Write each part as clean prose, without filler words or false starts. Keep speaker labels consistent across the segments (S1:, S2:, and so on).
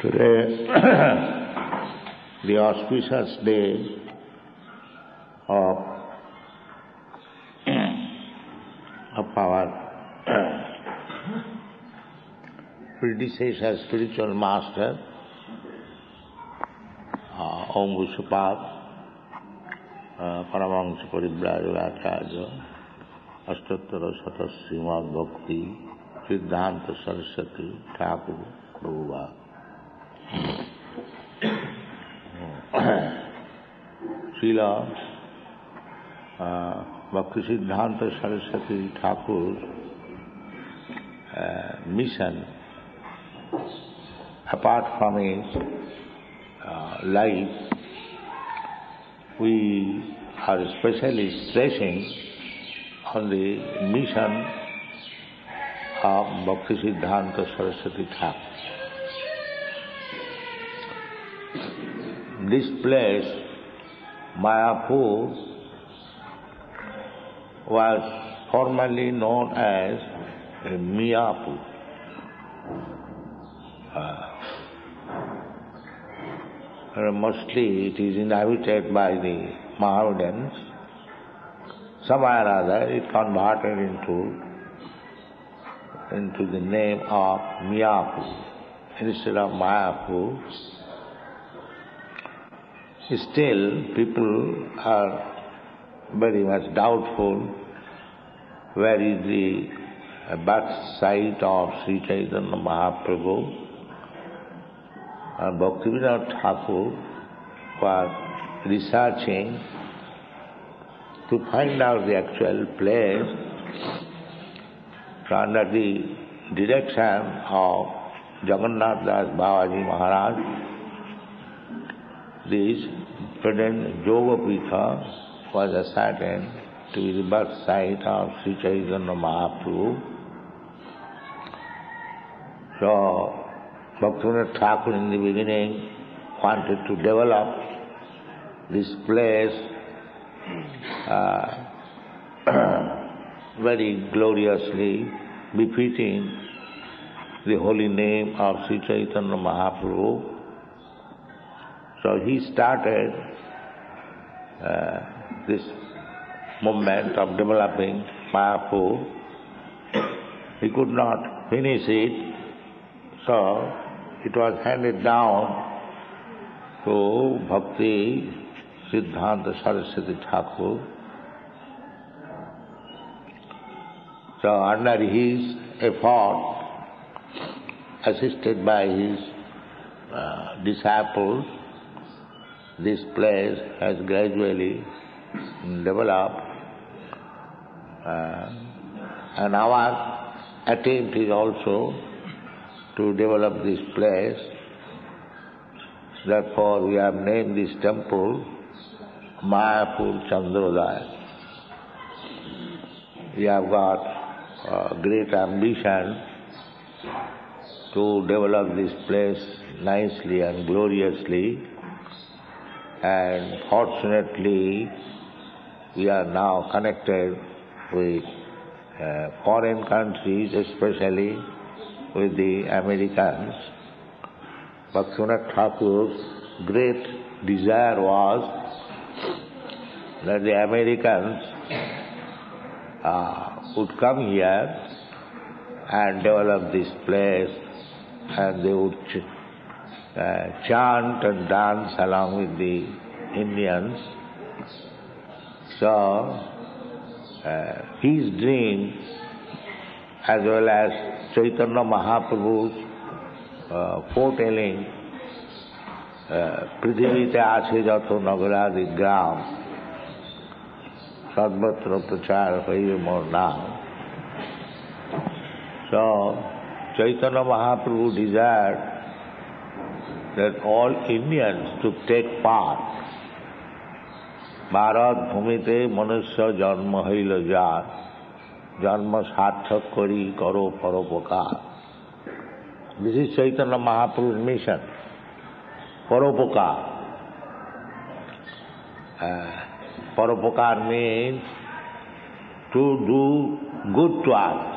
S1: Today, the auspicious day of our predecessor spiritual master, Om Vishwapad, Paramahansa Parivrajagacharya, Ashtottara Shata Srimad Bhakti, Siddhanta Saraswati Thakur Prabhupada. Srila Bhakti Siddhanta Saraswati Thakur's mission, apart from his life, we are especially stressing on the mission of Bhakti Siddhanta Saraswati Thakur. This place, Mayapur, was formerly known as Miyapur. Mostly it is inhabited by the Mohammedans. Somehow or other it converted into the name of Miyapur instead of Mayapur. Still, people are very much doubtful where is the birth site of Sri Chaitanya Mahaprabhu. Bhaktivinoda Thakur was researching to find out the actual place under the direction of Jagannath Das Babaji Maharaj. This present Yogapitha was ascertained to be the birth site of Sri Chaitanya Mahaprabhu. So, Bhaktivinoda Thakur in the beginning wanted to develop this place very gloriously, befitting the holy name of Sri Chaitanya Mahaprabhu. So he started this movement of developing Mayapur. He could not finish it, so it was handed down to Bhakti Siddhanta Saraswati Thakur. So under his effort, assisted by his disciples, this place has gradually developed, and our attempt is also to develop this place. Therefore, we have named this temple Mayapur Chandrodaya. We have got great ambition to develop this place nicely and gloriously. And fortunately, we are now connected with foreign countries, especially with the Americans. Bhaktivinoda Thakur's great desire was that the Americans would come here and develop this place, and they would chant and dance along with the Indians. So, his dream, as well as Chaitanya Mahaprabhu's foretelling, Prithivite Ache Jato Nagaradi Gram, Sadvatra Prachar Haive More Naam. So, Chaitanya Mahaprabhu desired that all Indians to take part. Bharat Bhumite Manusya Janma Haila Jar, Janma Sarthak Kari Karo Paropakar. This is Chaitanya Mahaprabhu's mission. Paropakar. Paropakar means to do good to others.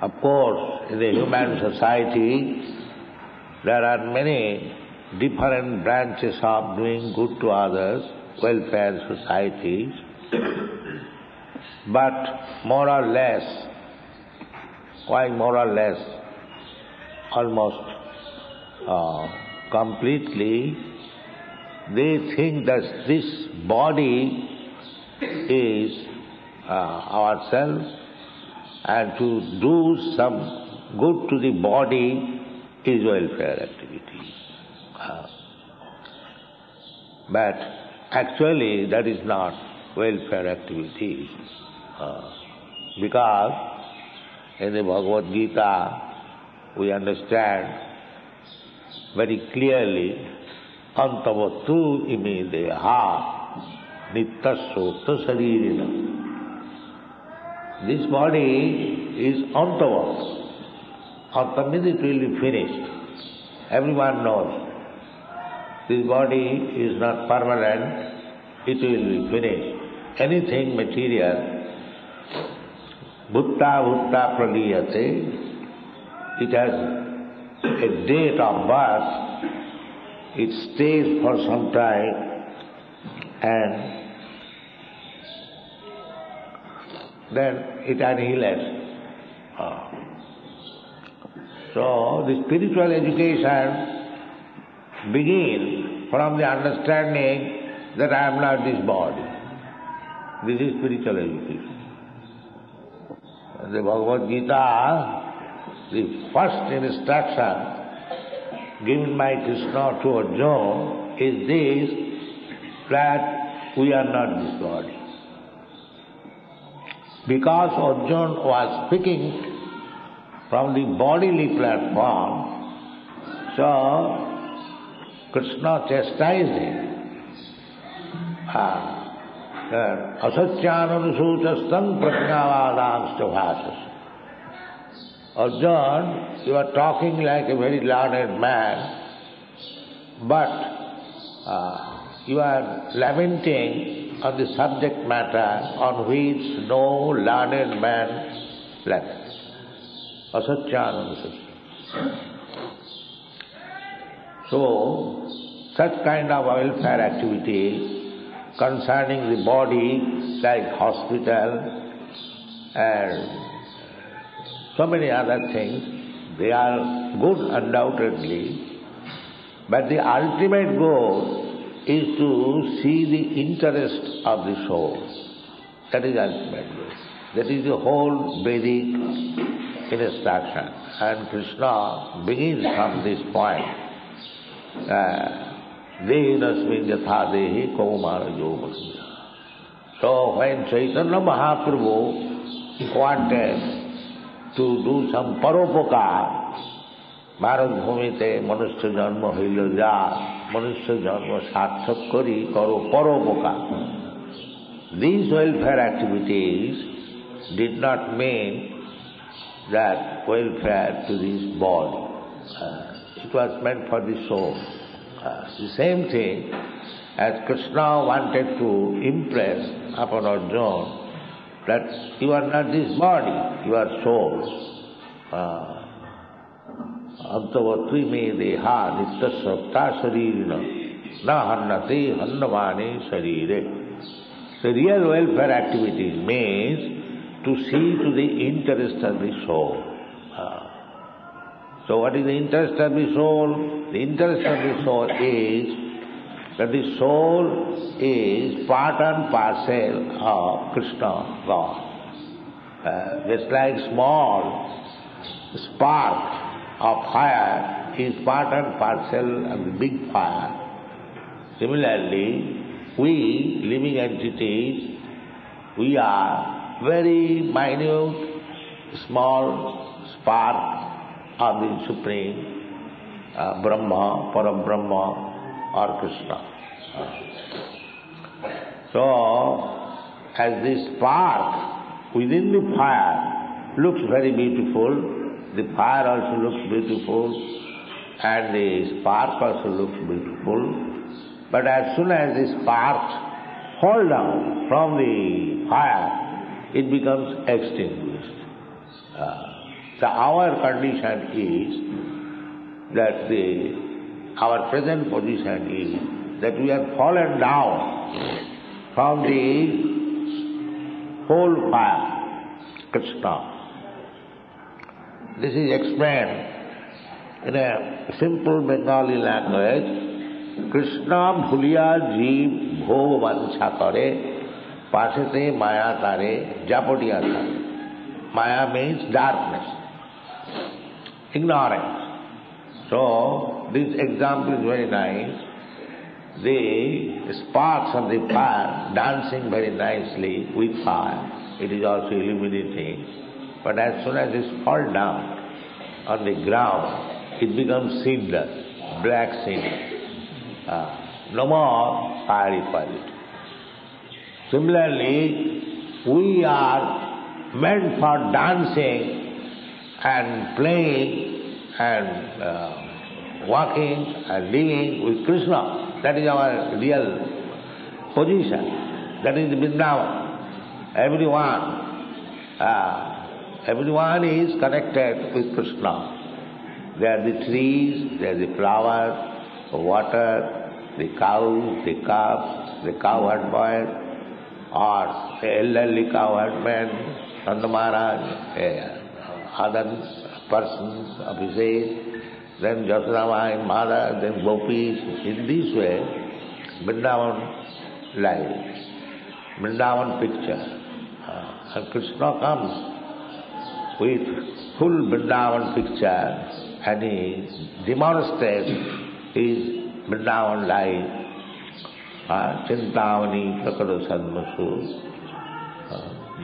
S1: Of course, in the human society, there are many different branches of doing good to others, welfare societies, but more or less, almost completely, they think that this body is ourselves, and to do some good to the body is welfare activity. But actually that is not welfare activity, because in the Bhagavad Gita we understand very clearly, antavatu ime deha nittasota saririna. This body is antavat. Anta means it will be finished. Everyone knows. This body is not permanent, it will be finished. Anything material, bhutta praliyate, it has a date of birth, it stays for some time, and then it annihilates. So the spiritual education begins from the understanding that I am not this body. This is spiritual education. The Bhagavad Gita, the first instruction given by Krishna to Arjuna is this, that we are not this body. Because Arjuna was speaking from the bodily platform, so Krishna chastised him. Asatyananusūchastam prajñāvādāṁ bhāsas. Arjuna, you are talking like a very learned man, but you are lamenting on the subject matter on which no learned man laments. Asatyananusūchastam. So, such kind of welfare activity concerning the body, like hospital and so many other things, they are good undoubtedly, but the ultimate goal is to see the interest of the soul. That is the ultimate goal. That is the whole Vedic instruction. And Krishna begins from this point. Dehinasmin yatha dehi kaumara yogavasya. So when Chaitanya Mahaprabhu wanted to do some paropakar, Bharat Bhumite Manusya Janma Haila Ja, Manusya Janma Sarthak Kari Karo Paropakar. These welfare activities did not mean that welfare to this body. It was meant for the soul. The same thing as Krishna wanted to impress upon Arjuna that you are not this body, you are soul. Antavatri me deha nittasya saririna na hannate hannavane sarire. The real welfare activity means to see to the interest of the soul. So what is the interest of the soul? The interest of the soul is that the soul is part and parcel of Krishna, God. Just like small spark of fire is part and parcel of the big fire. Similarly, we living entities, we are very minute, small spark of the Supreme Brahma, Parabrahma or Krishna. So, as this spark within the fire looks very beautiful, the fire also looks beautiful and the spark also looks beautiful, but as soon as the sparks fall down from the fire, it becomes extinguished. So our condition is that our present position is that we have fallen down from the whole fire, Krishna. This is explained in a simple Bengali language. Krishna bhuliya jeev bhog vancha kare, pasete maya kare, japadiya kare. Maya means darkness, ignorance. So, this example is very nice. The sparks of the fire dancing very nicely with fire, it is also illuminating. But as soon as it falls down on the ground, it becomes cinder, black cinder. No more fiery quality. Similarly, we are meant for dancing and playing and walking and living with Krishna. That is our real position. That is the Vrindavan. Everyone is connected with Krishna. There are the trees, there are the flowers, the water, the cows, the calves, the cowherd boy, or the elderly cowherd man, Nanda Maharaj, other persons of his age, then Jasodama and Mother, then Gopis. In this way, Vrindavan life, Vrindavan picture. And Krishna comes with full Vrindavan picture and he demonstrates his Vrindavan life. Chintavani prakado sadmasu,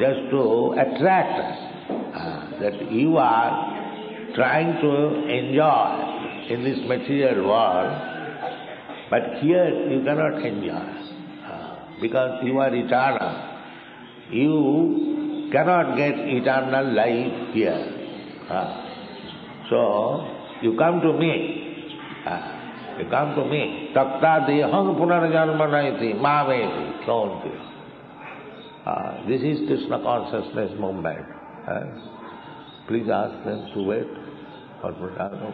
S1: just to attract us, that you are trying to enjoy in this material world, but here you cannot enjoy, because you are eternal. You cannot get eternal life here. So, you come to me. You come to me. Takta dehang punarjanmanaiti mameti sonti. This is Krishna consciousness movement. Please ask them to wait for Prasadam.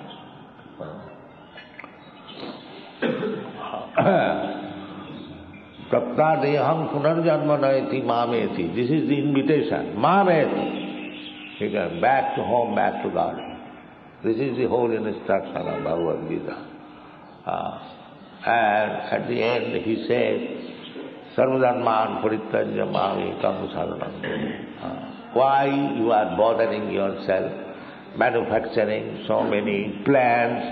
S1: Takta dehang punarjanmanaiti mameti. This is the invitation. Mameti. You can back to home, back to God. This is the whole instruction of Bhagavad Gita. And at the end he says, Sarvadharman parittajya mamekam saranam. Why you are bothering yourself, manufacturing so many plans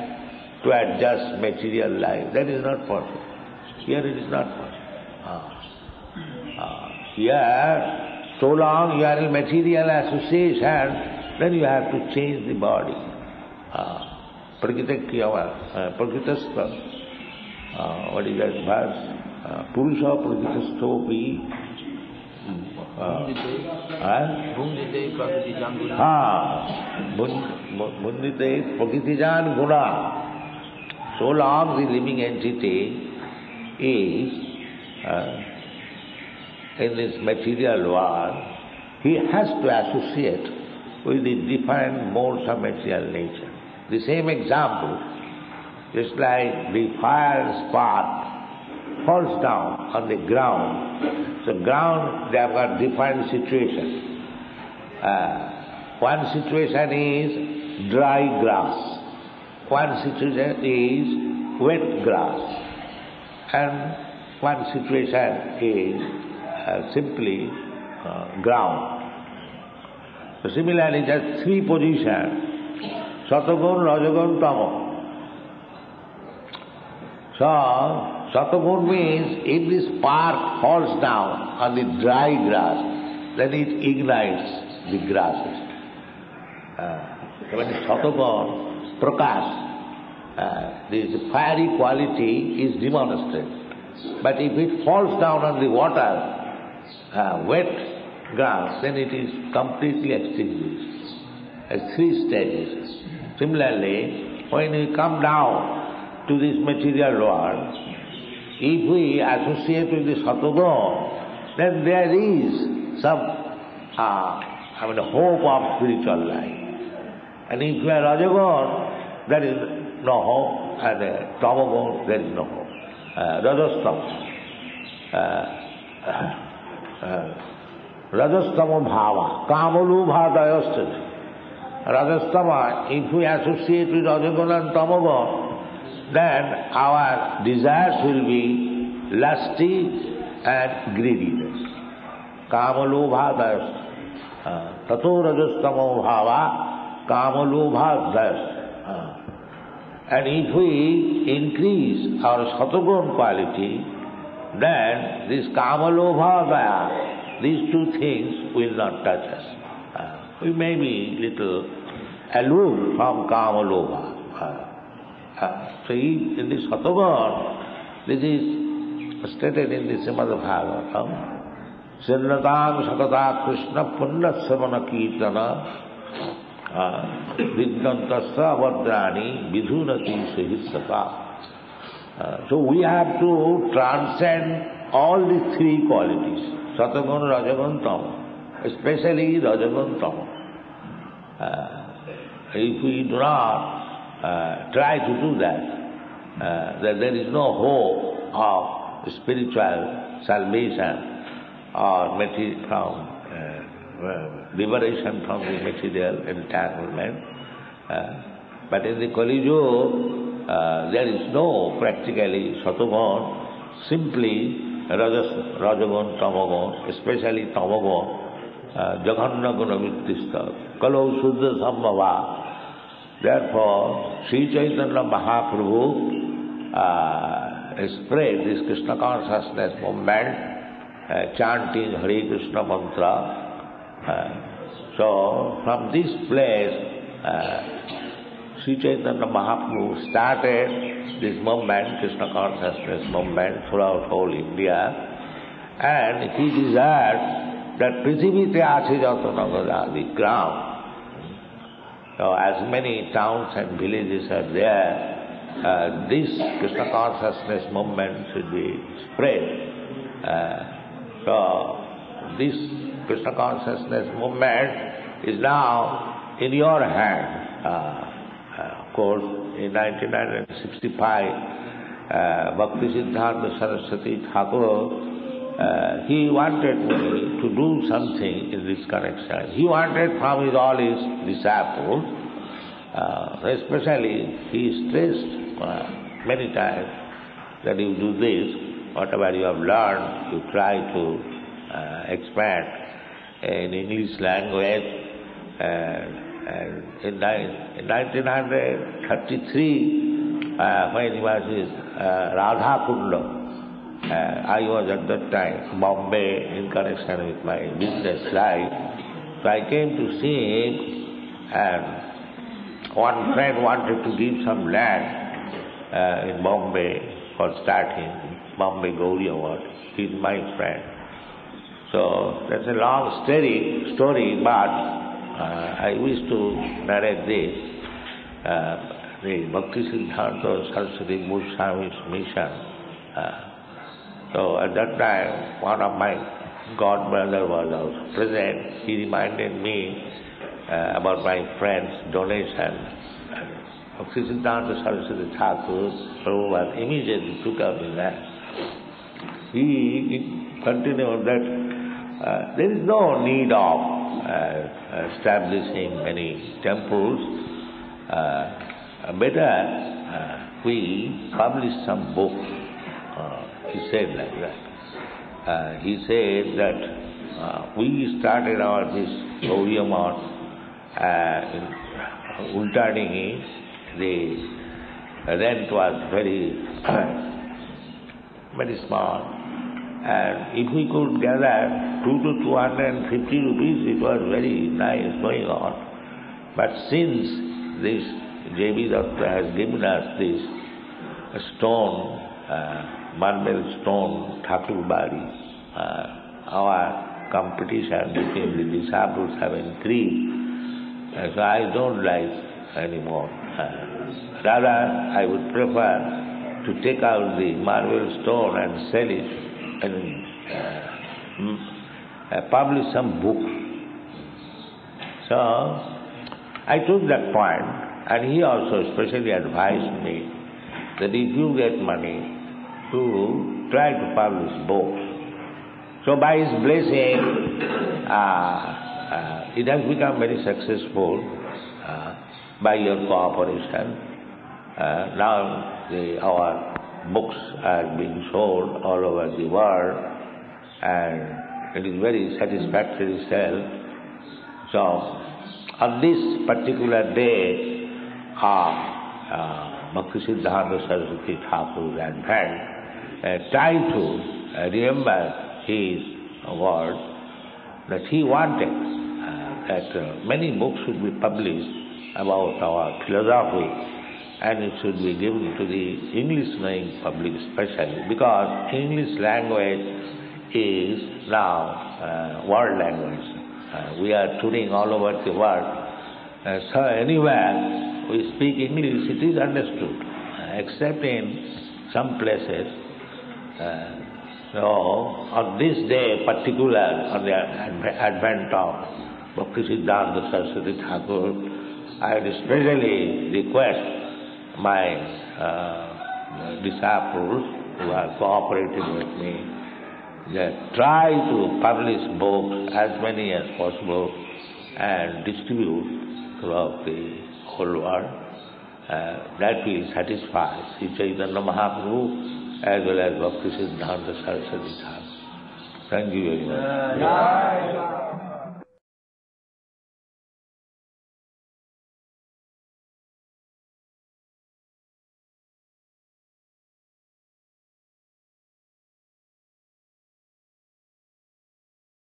S1: to adjust material life? That is not possible. Here it is not possible. Here, so long you are in material association, then you have to change the body. Prakritastha, what is that verse? Purusha prakritasthopi. Bundite prakritijan guna. So long the living entity is in this material world, he has to associate with the different modes of material nature. The same example, just like the fire spark falls down on the ground. So ground, they have got different situations. One situation is dry grass. One situation is wet grass. And one situation is simply ground. So similarly, there are three positions. Satagun, Rajagun, Tamo. So, Satagun means if the spark falls down on the dry grass, then it ignites the grasses. When Satagun, Prakash, this fiery quality is demonstrated. But if it falls down on the water, wet grass, then it is completely extinguished. At three stages. Similarly, when we come down to this material world, if we associate with the Satagun, then there is some hope of spiritual life. And if we are Rajagun, there is no hope, and tamagun, there is no hope. Rajastama. Rajastama bhava, kamalubha dayasthati. Rajastama, if we associate with Rajagun and Tamagun, then our desires will be lusty and greediness. Kamalubha dayasthati. Tato Rajastama bhava, kamalubha dayasthati. And if we increase our Satagun quality, then this kamalobha daya, these two things will not touch us. We may be little aloof from kamalobha. So in this Satagun, this is stated in the Srimad Bhagavatam, Sinnatang Sakata Krishna Punna Savana Kirtana Vidnantasa Vadrani Vidhunati Sahitsaka. So we have to transcend all the three qualities, Satagun, Rajagun, Tamagun, especially Rajagun, Tamagun. If we do not try to do that, then there is no hope of spiritual salvation or from liberation from the material entanglement. But in the Kali Yuga, there is no practically Satagun, simply Rajagun, Tamagun, especially Tamagun, Jaghanna Guna Vittista, Kalau Suddha Sambhava. Therefore, Sri Chaitanya Mahaprabhu spread this Krishna consciousness movement, chanting Hare Krishna mantra. So, from this place, Sri Chaitanya Mahaprabhu started this movement, Krishna consciousness movement, throughout whole India, and he desired that Prithivite Ache Jatanagada, the ground. So, as many towns and villages are there, this Krishna consciousness movement should be spread. So, this Krishna consciousness movement is now in your hand. Of course, in 1965, Bhakti Siddhanta Saraswati Thakur, he wanted me to do something in this connection. He wanted from all his disciples, especially he stressed many times that you do this, whatever you have learned, you try to expand in English language. And in 1933, when he was in Radha Kunda, I was at that time Bombay in connection with my business life. So I came to see him, and one friend wanted to give some land in Bombay for starting Bombay Gauri Award. He's my friend. So that's a long story, but I wish to narrate this. The Bhakti Siddhanta Saraswati Goswami's mission. So at that time, one of my godbrother was also present. He reminded me about my friend's donation. Bhakti Siddhanta Saraswati Thakur, Prabhu was immediately took up in that. He continued that there is no need of establishing any temples. Better we publish some books. He said like that. He said that we started our this Gauriya Math in Ultadingi. The rent was very small. And if we could gather 2 to 250 rupees, it was very nice going on. But since this J.B. Datta has given us this stone, marble stone, Thakur Bari, our competition between the disciples have increased. So I don't like anymore. Rather, I would prefer to take out the marble stone and sell it and publish some book. So I took that point And he also specially advised me that if you get money, to try to publish books. So by his blessing, it has become very successful by your cooperation. Now our books are being sold all over the world, and it is very satisfactory sale. So on this particular day of Bhaktisiddhanta Saraswati Thakur's advent, try to remember his word that he wanted that many books should be published about our philosophy, and it should be given to the English-knowing public especially, because English language is now world language. We are touring all over the world. So anywhere we speak English, it is understood, except in some places. So on this day particular, on the advent of Bhaktisiddhanta Saraswati Thakur, I would especially request my disciples who are cooperating with me that try to publish books as many as possible and distribute throughout the whole world. That will satisfy Sri Chaitanya Mahaprabhu as well as Bhaktisiddhanta Saraswati Thakur. Thank you very much.